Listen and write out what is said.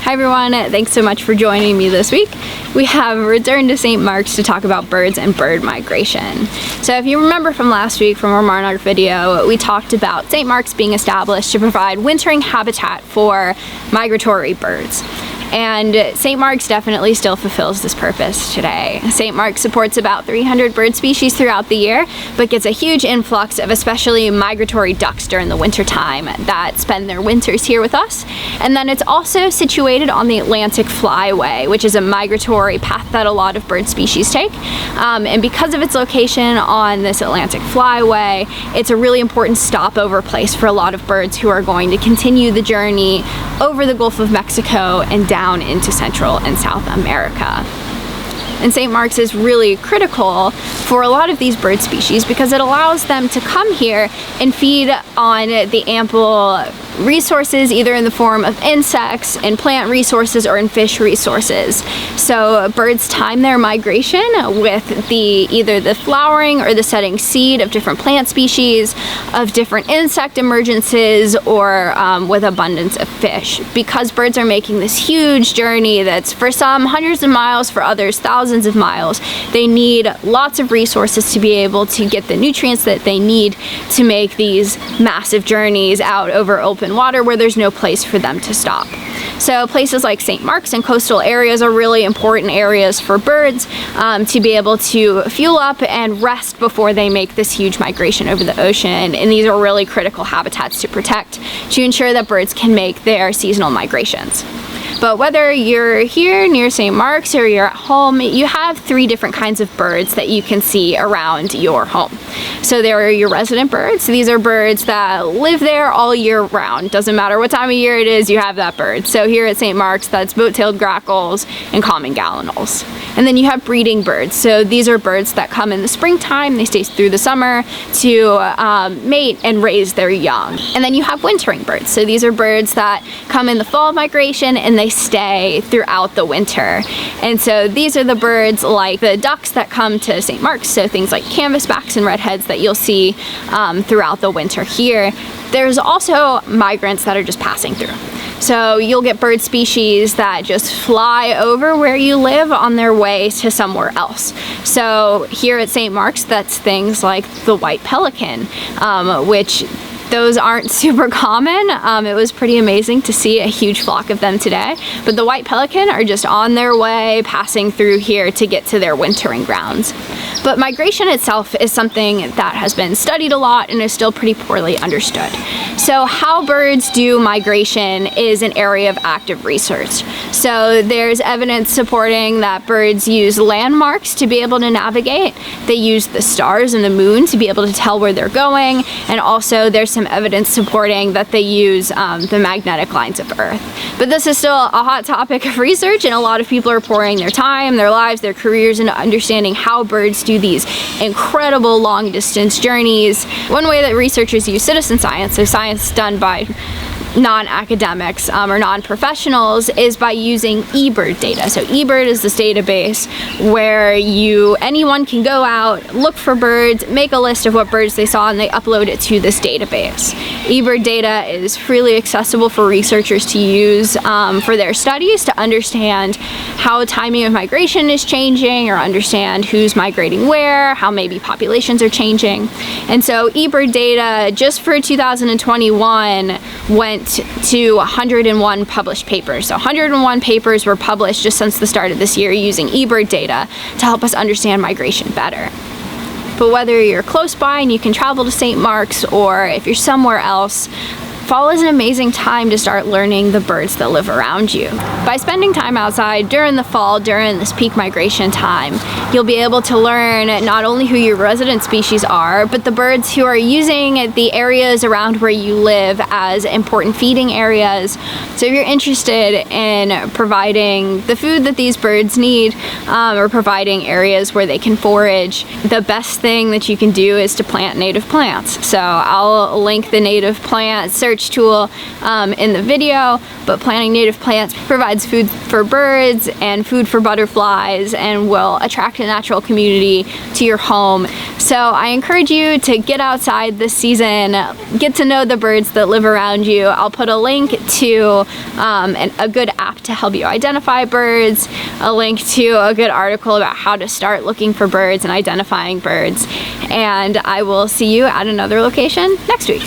Hi everyone, thanks so much for joining me this week. We have returned to St. Mark's to talk about birds and bird migration. So if you remember from last week from our monarch video, we talked about St. Mark's being established to provide wintering habitat for migratory birds. And St. Mark's definitely still fulfills this purpose today. St. Mark's supports about 300 bird species throughout the year, but gets a huge influx of especially migratory ducks during the winter time that spend their winters here with us. And then it's also situated on the Atlantic Flyway, which is a migratory path that a lot of bird species take. And because of its location on this Atlantic Flyway, it's a really important stopover place for a lot of birds who are going to continue the journey over the Gulf of Mexico and down into Central and South America. And St. Mark's is really critical for a lot of these bird species because it allows them to come here and feed on the ample resources, either in the form of insects and plant resources or in fish resources. So birds time their migration with either the flowering or the setting seed of different plant species, of different insect emergences, or with abundance of fish. Because birds are making this huge journey that's for some hundreds of miles, for others thousands of miles, they need lots of resources to be able to get the nutrients that they need to make these massive journeys out over open water where there's no place for them to stop. So places like St. Mark's and coastal areas are really important areas for birds to be able to fuel up and rest before they make this huge migration over the ocean. And these are really critical habitats to protect to ensure that birds can make their seasonal migrations. But whether you're here near St. Mark's or you're at home, you have three different kinds of birds that you can see around your home. So there are your resident birds. These are birds that live there all year round. Doesn't matter what time of year it is, you have that bird. So here at St. Mark's, that's boat-tailed grackles and common gallinules. And then you have breeding birds. So these are birds that come in the springtime. They stay through the summer to mate and raise their young. And then you have wintering birds. So these are birds that come in the fall migration and they stay throughout the winter. And so these are the birds like the ducks that come to St. Mark's, so things like canvasbacks and redheads that you'll see throughout the winter here. There's also migrants that are just passing through. So you'll get bird species that just fly over where you live on their way to somewhere else. So here at St. Mark's, that's things like the white pelican, which those aren't super common. It was pretty amazing to see a huge flock of them today. But the white pelican are just on their way, passing through here to get to their wintering grounds. But migration itself is something that has been studied a lot and is still pretty poorly understood. So how birds do migration is an area of active research. So there's evidence supporting that birds use landmarks to be able to navigate. They use the stars and the moon to be able to tell where they're going. And also there's some evidence supporting that they use the magnetic lines of Earth. But this is still a hot topic of research, and a lot of people are pouring their time, their lives, their careers into understanding how birds do these incredible long distance journeys. One way that researchers use citizen science, so science done by non-academics or non-professionals, is by using eBird data. So eBird is this database where anyone can go out, look for birds, make a list of what birds they saw, and they upload it to this database. eBird data is freely accessible for researchers to use for their studies to understand how timing of migration is changing, or understand who's migrating where, how maybe populations are changing. And so eBird data just for 2021 went to 101 published papers. So 101 papers were published just since the start of this year using eBird data to help us understand migration better. But whether you're close by and you can travel to St. Mark's, or if you're somewhere else, fall is an amazing time to start learning the birds that live around you. By spending time outside during the fall, during this peak migration time, you'll be able to learn not only who your resident species are, but the birds who are using the areas around where you live as important feeding areas. So if you're interested in providing the food that these birds need, or providing areas where they can forage, the best thing that you can do is to plant native plants. So I'll link the native plant search search tool in the video, but planting native plants provides food for birds and food for butterflies and will attract a natural community to your home. So I encourage you to get outside this season, get to know the birds that live around you. I'll put a link to a good app to help you identify birds, a link to a good article about how to start looking for birds and identifying birds, and I will see you at another location next week.